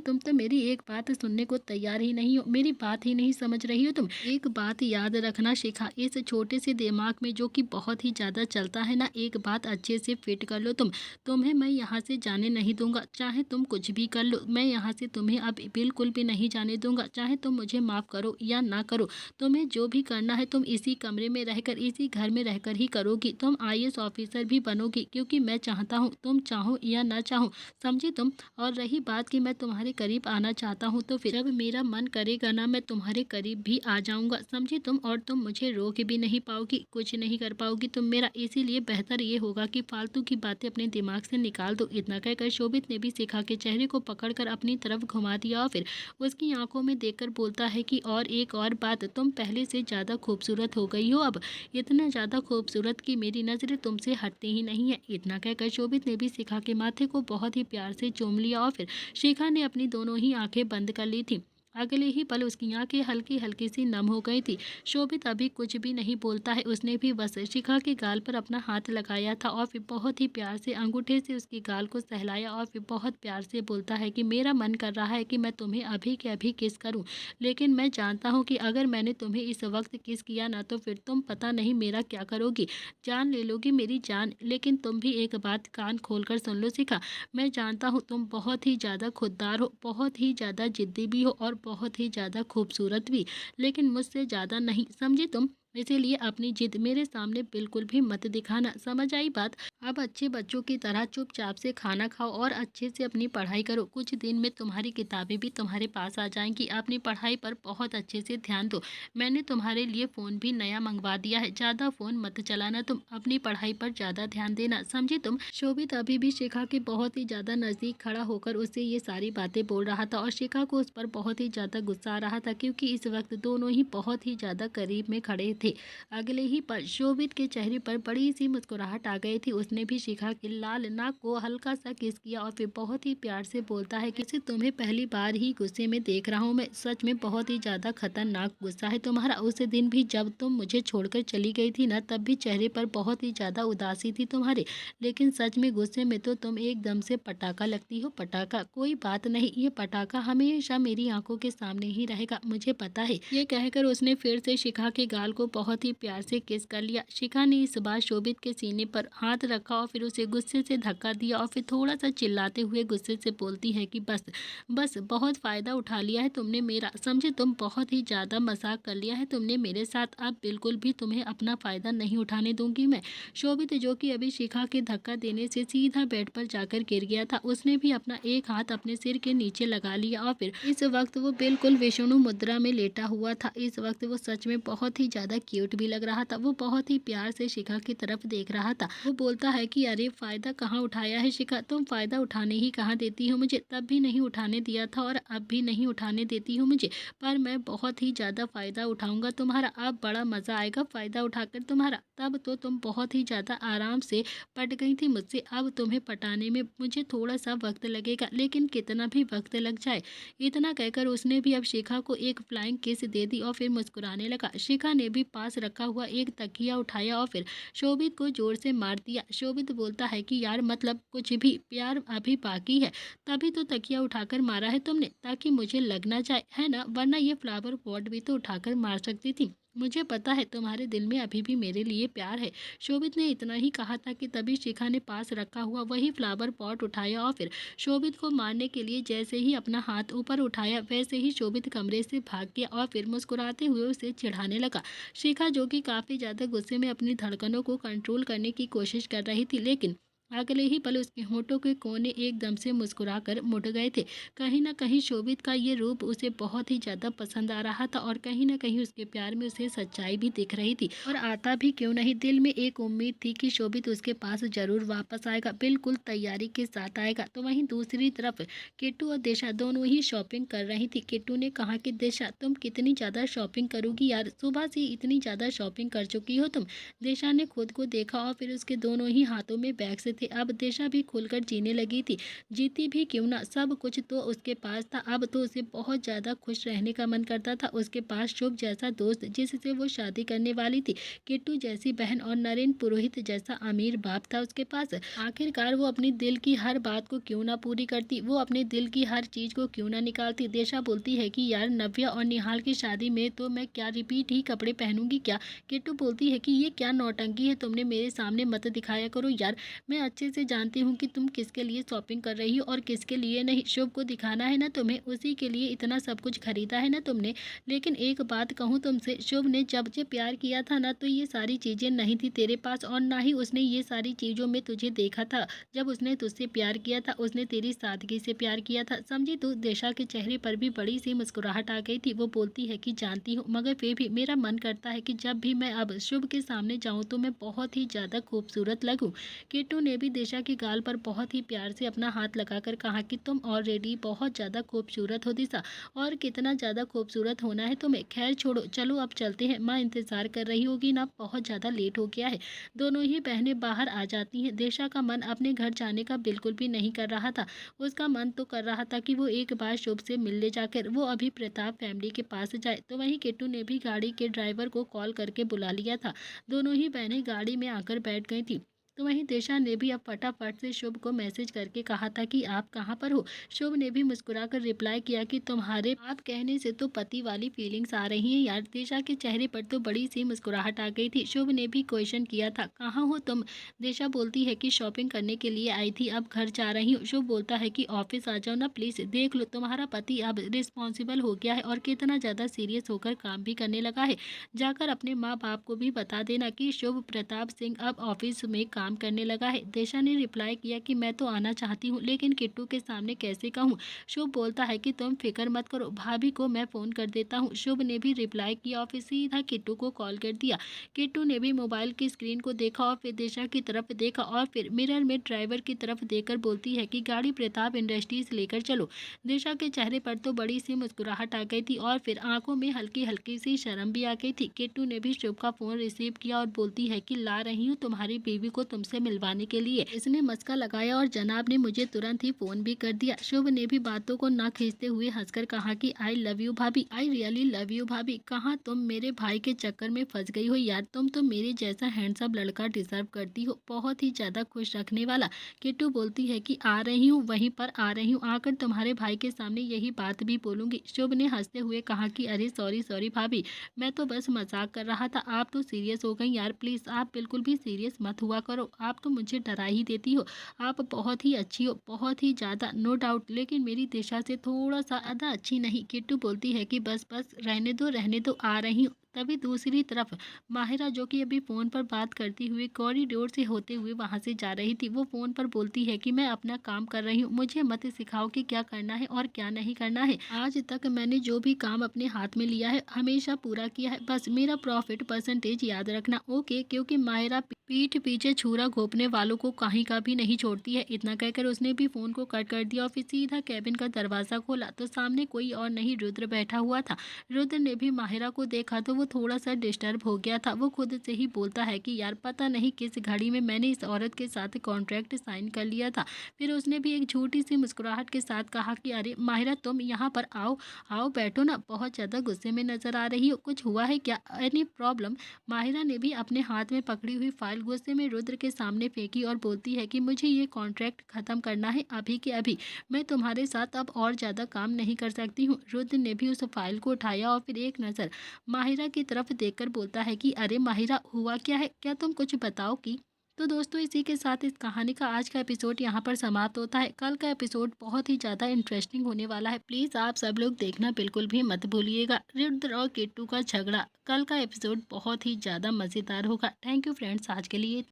तुम तो मेरी एक बात सुनने को तैयार ही नहीं हो, मेरी बात ही नहीं समझ रही हो तुम। एक बात याद रखना शिखा, इस छोटे से दिमाग में जो कि बहुत ही ज़्यादा चलता है ना, एक बात अच्छे से फिट कर लो तुम। तुम्हें मैं यहाँ से जाने नहीं दूंगा, चाहे तुम कुछ भी कर लो, मैं यहाँ से तुम्हें अब बिल्कुल भी नहीं जाने दूंगा, चाहे तुम मुझे माफ़ करो या ना करो। तुम्हें जो भी करना है तुम इसी कमरे में रहकर, इसी घर में रहकर ही करोगी। तुम आईएएस ऑफिसर भी बनोगी, क्योंकि मैं चाहता हूँ, तुम चाहो या ना चाहो, समझी तुम? और रही बात कि मैं तुम्हारे करीब आना चाहता हूँ, तो फिर जब मेरा मन करेगा ना मैं तुम्हारे करीब भी आ जाऊंगा, समझी तुम? और तुम मुझे रोक भी नहीं पाओगी, कुछ नहीं कर पाओगी तुम मेरा। इसीलिए बेहतर ये होगा कि फालतू की बातें अपने दिमाग से निकाल दो। इतना कहकर शोभित ने भी शिखा के चेहरे को पकड़कर अपनी तरफ घुमा दिया और फिर उसकी आंखों में देखकर बोलता है कि और एक और बात, तुम पहले से ज़्यादा खूबसूरत हो गई हो अब, इतना ज़्यादा खूबसूरत कि मेरी नज़रें तुमसे हटती ही नहीं है। इतना कहकर शोभित ने भी शिखा के माथे को बहुत ही प्यार से चूम लिया और फिर शिखा ने अपनी दोनों ही आंखें बंद कर ली थी। अगले ही पल उसकी आंखें हल्की हल्की सी नम हो गई थी। शोभित अभी कुछ भी नहीं बोलता है, उसने भी बस शिखा के गाल पर अपना हाथ लगाया था और फिर बहुत ही प्यार से अंगूठे से उसके गाल को सहलाया और फिर बहुत प्यार से बोलता है कि मेरा मन कर रहा है कि मैं तुम्हें अभी के अभी किस करूं, लेकिन मैं जानता हूं कि अगर मैंने तुम्हें इस वक्त किस किया ना तो फिर तुम पता नहीं मेरा क्या करोगी, जान ले लोगी मेरी जान। लेकिन तुम भी एक बात कान खोलकर सुन लो शिखा, मैं जानता हूँ तुम बहुत ही ज़्यादा खुददार हो, बहुत ही ज़्यादा जिद्दी भी हो और बहुत ही ज़्यादा खूबसूरत भी, लेकिन मुझसे ज़्यादा नहीं, समझी तुम? इसीलिए अपनी जिद मेरे सामने बिल्कुल भी मत दिखाना, समझ आई बात? अब अच्छे बच्चों की तरह चुपचाप से खाना खाओ और अच्छे से अपनी पढ़ाई करो। कुछ दिन में तुम्हारी किताबें भी तुम्हारे पास आ जाएंगी। अपनी पढ़ाई पर बहुत अच्छे से ध्यान दो। मैंने तुम्हारे लिए फ़ोन भी नया मंगवा दिया है, ज़्यादा फ़ोन मत चलाना तुम, अपनी पढ़ाई पर ज़्यादा ध्यान देना, समझी तुम? शोभित अभी भी शिखा के बहुत ही ज़्यादा नज़दीक खड़ा होकर उससे ये सारी बातें बोल रहा था और शिखा को उस पर बहुत ही ज़्यादा गुस्सा आ रहा था, क्योंकि इस वक्त दोनों ही बहुत ही ज़्यादा करीब में खड़े थे। अगले ही पल शोभित के चेहरे पर बड़ी सी मुस्कुराहट आ गई थी। उसने भी शिखा की लाल नाक को हल्का सा किस किया और फिर बहुत ही प्यार से बोलता है कि "इसे तुम्हें पहली बार ही गुस्से में देख रहा हूँ मैं, सच में बहुत ही ज़्यादा खतरनाक गुस्सा है तुम्हारा। उस दिन भी जब तुम मुझे छोड़कर चली गई थी ना, तब भी चेहरे पर बहुत ही ज़्यादा उदासी थी तुम्हारे, लेकिन सच में गुस्से में तो तुम एकदम से पटाखा लगती हो, पटाखा। कोई बात नहीं, ये पटाखा हमेशा मेरी आंखों के सामने ही रहेगा, मुझे पता है।" ये कहकर उसने फिर से शिखा के गाल को बहुत ही प्यार से किस कर लिया। शिखा ने इस बार शोभित के सीने पर हाथ रखा और फिर उसे गुस्से से धक्का दिया और फिर थोड़ा सा चिल्लाते हुए गुस्से से बोलती है कि बस बस, बहुत फ़ायदा उठा लिया है तुमने मेरा, समझे तुम? बहुत ही ज़्यादा मजाक कर लिया है तुमने मेरे साथ, अब बिल्कुल भी तुम्हें अपना फ़ायदा नहीं उठाने दूंगी मैं। शोभित, जो कि अभी शिखा के धक्का देने से सीधा बेड पर जाकर गिर गया था, उसने भी अपना एक हाथ अपने सिर के नीचे लगा लिया और फिर इस वक्त वो बिल्कुल विष्णु मुद्रा में लेटा हुआ था। इस वक्त वो सच में बहुत ही ज़्यादा क्यूट भी लग रहा था। वो बहुत ही प्यार से शिखा की तरफ देख रहा था। वो बोलता है कि अरे फ़ायदा कहाँ उठाया है शिखा, तुम फ़ायदा उठाने ही कहाँ देती हो मुझे, तब भी नहीं उठाने दिया था और अब भी नहीं उठाने देती हो मुझे, पर मैं बहुत ही ज़्यादा फ़ायदा उठाऊंगा तुम्हारा, अब बड़ा मज़ा आएगा फ़ायदा उठाकर तुम्हारा। तब तो तुम बहुत ही ज़्यादा आराम से पट गई थी मुझसे, अब तुम्हें पटाने में मुझे थोड़ा सा वक्त लगेगा, लेकिन कितना भी वक्त लग जाए। इतना कहकर उसने भी अब शिखा को एक फ्लाइंग किस दे दी और फिर मुस्कुराने लगा। शिखा ने भी पास रखा हुआ एक तकिया उठाया और फिर शोभित को जोर से मार दिया। शोभित बोलता है कि यार, मतलब कुछ भी, प्यार अभी बाकी है, तभी तो तकिया उठाकर मारा है तुमने, ताकि मुझे लग ना जाए, है ना? वरना ये फ्लावर पॉट भी तो उठाकर मार सकती थी। मुझे पता है तुम्हारे दिल में अभी भी मेरे लिए प्यार है। शोभित ने इतना ही कहा था कि तभी शिखा ने पास रखा हुआ वही फ्लावर पॉट उठाया और फिर शोभित को मारने के लिए जैसे ही अपना हाथ ऊपर उठाया, वैसे ही शोभित कमरे से भाग गया और फिर मुस्कुराते हुए उसे चिढ़ाने लगा। शिखा, जो कि काफ़ी ज़्यादा गुस्से में अपनी धड़कनों को कंट्रोल करने की कोशिश कर रही थी, लेकिन अगले ही पल उसके होठों के कोने एकदम से मुस्कुराकर मुड़ गए थे। कहीं न कहीं शोभित का ये रूप उसे बहुत ही ज़्यादा पसंद आ रहा था और कहीं न कहीं उसके प्यार में उसे सच्चाई भी दिख रही थी। और आता भी क्यों नहीं, दिल में एक उम्मीद थी कि शोभित उसके पास ज़रूर वापस आएगा, बिल्कुल तैयारी के साथ आएगा। तो वहीं दूसरी तरफ किट्टू और दिशा दोनों ही शॉपिंग कर रही थी। किट्टू ने कहा कि दिशा, तुम कितनी ज़्यादा शॉपिंग करोगी यार, सुबह से इतनी ज़्यादा शॉपिंग कर चुकी हो तुम। दिशा ने खुद को देखा और फिर उसके दोनों ही हाथों में बैग्स थे। अब दिशा भी खुलकर जीने लगी थी। जीती भी क्यों ना, सब कुछ तो उसके पास था। अब तो उसे बहुत ज़्यादा खुश रहने का मन करता था। उसके पास शुभ जैसा दोस्त जिससे वो शादी करने वाली थी, किट्टू जैसी बहन और नरेंद्र पुरोहित जैसा अमीर बाप था उसके पास। आखिरकार वो अपनी दिल की हर बात को क्यों ना पूरी करती, वो अपने दिल की हर चीज़ को क्यों ना निकालती। दिशा बोलती है कि यार नव्या और निहाल की शादी में तो मैं क्या रिपीट ही कपड़े पहनूंगी क्या। किट्टू बोलती है कि ये क्या नौटंकी है, तुमने मेरे सामने मत दिखाया करो यार। मैं अच्छे से जानती हूँ कि तुम किसके लिए शॉपिंग कर रही हो और किसके लिए नहीं। शुभ को दिखाना है ना तुम्हें, उसी के लिए इतना सब कुछ खरीदा है ना तुमने। लेकिन एक बात कहूँ तुमसे, शुभ ने जब से प्यार किया था ना, तो ये सारी चीज़ें नहीं थी तेरे पास और ना ही उसने ये सारी चीज़ों में तुझे देखा था। जब उसने तुझसे प्यार किया था, उसने तेरी सादगी से प्यार किया था, समझी तू। दिशा के चेहरे पर भी बड़ी सी मुस्कुराहट आ गई थी। वो बोलती है कि जानती हूँ, मगर फिर भी मेरा मन करता है कि जब भी मैं अब शुभ के सामने जाऊँ तो मैं बहुत ही ज़्यादा खूबसूरत लगूँ। किट्टू ने भी दिशा के गाल पर बहुत ही प्यार से अपना हाथ लगाकर कहा कि तुम ऑलरेडी बहुत ज़्यादा खूबसूरत हो दिशा, और कितना ज़्यादा खूबसूरत होना है तुम्हें। खैर छोड़ो, चलो अब चलते हैं, माँ इंतज़ार कर रही होगी ना, बहुत ज़्यादा लेट हो गया है। दोनों ही बहनें बाहर आ जाती हैं। दिशा का मन अपने घर जाने का बिल्कुल भी नहीं कर रहा था। उसका मन तो कर रहा था कि वो एक बार शुभ से मिल ले जाकर वो अभी प्रताप फैमिली के पास जाए। तो वहीं किट्टू ने भी गाड़ी के ड्राइवर को कॉल करके बुला लिया था। दोनों ही बहनें गाड़ी में आकर बैठ गई थी। तो वहीं दिशा ने भी अब फटाफट से शुभ को मैसेज करके कहा था कि आप कहाँ पर हो। शुभ ने भी मुस्कुराकर रिप्लाई किया कि तुम्हारे आप कहने से तो पति वाली फीलिंग्स आ रही हैं यार। दिशा के चेहरे पर तो बड़ी सी मुस्कुराहट आ गई थी। शुभ ने भी क्वेश्चन किया था, कहाँ हो तुम। दिशा बोलती है कि शॉपिंग करने के लिए आई थी, अब घर जा रही हूँ। शुभ बोलता है कि ऑफिस आ जाओ ना प्लीज, देख लो तुम्हारा पति अब रिस्पॉन्सिबल हो गया है और कितना ज़्यादा सीरियस होकर काम भी करने लगा है। जाकर अपने माँ बाप को भी बता देना कि शुभ प्रताप सिंह अब ऑफिस में काम करने लगा है। दिशा ने रिप्लाई किया कि मैं तो आना चाहती हूँ, लेकिन किट्टू के सामने कैसे कहूँ। शुभ बोलता है कि तुम फिक्र मत करो, भाभी को मैं फ़ोन कर देता हूँ। शुभ ने भी रिप्लाई किया और फिर सीधा किट्टू को कॉल कर दिया। किट्टू ने भी मोबाइल की स्क्रीन को देखा और फिर दिशा की तरफ देखा और फिर मिरर में ड्राइवर की तरफ देखकर बोलती है कि गाड़ी प्रताप इंडस्ट्रीज लेकर चलो। दिशा के चेहरे पर तो बड़ी सी मुस्कुराहट आ गई थी और फिर आंखों में हल्की हल्की सी शर्म भी आ गई थी। किट्टू ने भी शुभ का फोन रिसीव किया और बोलती है कि ला रही हूँ तुम्हारी बीवी को तुमसे मिलवाने के लिए। इसने मस्का लगाया और जनाब ने मुझे तुरंत ही फोन भी कर दिया। शुभ ने भी बातों को ना खींचते हुए हंसकर कहा कि आई लव यू भाभी, आई रियली लव यू भाभी। कहाँ तुम मेरे भाई के चक्कर में फंस गई हो यार, तुम तो मेरे जैसा हैंडसम लड़का डिजर्व करती हो, बहुत ही ज्यादा खुश रखने वाला। किट्टू बोलती है कि आ रही हूँ, वहीं पर आ रही हूँ, आकर तुम्हारे भाई के सामने यही बात भी बोलूंगी। शुभ ने हंसते हुए कहा कि अरे सॉरी सॉरी भाभी, मैं तो बस मजाक कर रहा था, आप तो सीरियस हो गई यार, प्लीज़ आप बिल्कुल भी सीरियस मत हुआ करो, आप तो मुझे डरा ही देती हो। आप बहुत ही अच्छी हो, बहुत ही ज़्यादा, नो डाउट, लेकिन मेरी दिशा से थोड़ा सा ज़्यादा अच्छी नहीं। किट्टू बोलती है कि बस बस रहने दो, आ रही हूँ। तभी दूसरी तरफ माहिरा, जो कि अभी फ़ोन पर बात करती हुई कॉरिडोर से होते हुए वहाँ से जा रही थी, वो फ़ोन पर बोलती है कि मैं अपना काम कर रही हूँ, मुझे मत सिखाओ कि क्या करना है और क्या नहीं करना है। आज तक मैंने जो भी काम अपने हाथ में लिया है हमेशा पूरा किया है, बस मेरा प्रॉफिट परसेंटेज याद रखना, ओके। क्योंकि माहिरा पीठ पीछे छुरा घोंपने वालों को कहीं का भी नहीं छोड़ती है। इतना कहकर उसने भी फ़ोन को कट कर दिया और फिर सीधा कैबिन का दरवाज़ा खोला तो सामने कोई और नहीं, रुद्र बैठा हुआ था। रुद्र ने भी माहिरा को देखा तो वो थोड़ा सा डिस्टर्ब हो गया था। वो खुद से ही बोलता है कि यार पता नहीं किस घड़ी में मैंने इस औरत के साथ कॉन्ट्रैक्ट साइन कर लिया था। फिर उसने भी एक झूठी सी मुस्कुराहट के साथ कहा कि अरे माहिरा, तुम यहाँ पर आओ, आओ बैठो ना, बहुत ज़्यादा गुस्से में नजर आ रही हो, कुछ हुआ है क्या, एनी प्रॉब्लम। माहिरा ने भी अपने हाथ में पकड़ी हुई फाइल गुस्से में रुद्र के सामने फेंकी और बोलती है कि मुझे ये कॉन्ट्रैक्ट खत्म करना है अभी के अभी, मैं तुम्हारे साथ अब और ज़्यादा काम नहीं कर सकती हूँ। रुद्र ने भी उस फाइल को उठाया और फिर एक नज़र माहिरा की तरफ देखकर बोलता है कि अरे माहिरा, हुआ क्या है, क्या तुम कुछ बताओ कि। तो दोस्तों, इसी के साथ इस कहानी का आज का एपिसोड यहाँ पर समाप्त होता है। कल का एपिसोड बहुत ही ज़्यादा इंटरेस्टिंग होने वाला है, प्लीज़ आप सब लोग देखना बिल्कुल भी मत भूलिएगा। रुद्र और किट्टू का झगड़ा, कल का एपिसोड बहुत ही ज़्यादा मज़ेदार होगा। थैंक यू फ्रेंड्स, आज के लिए।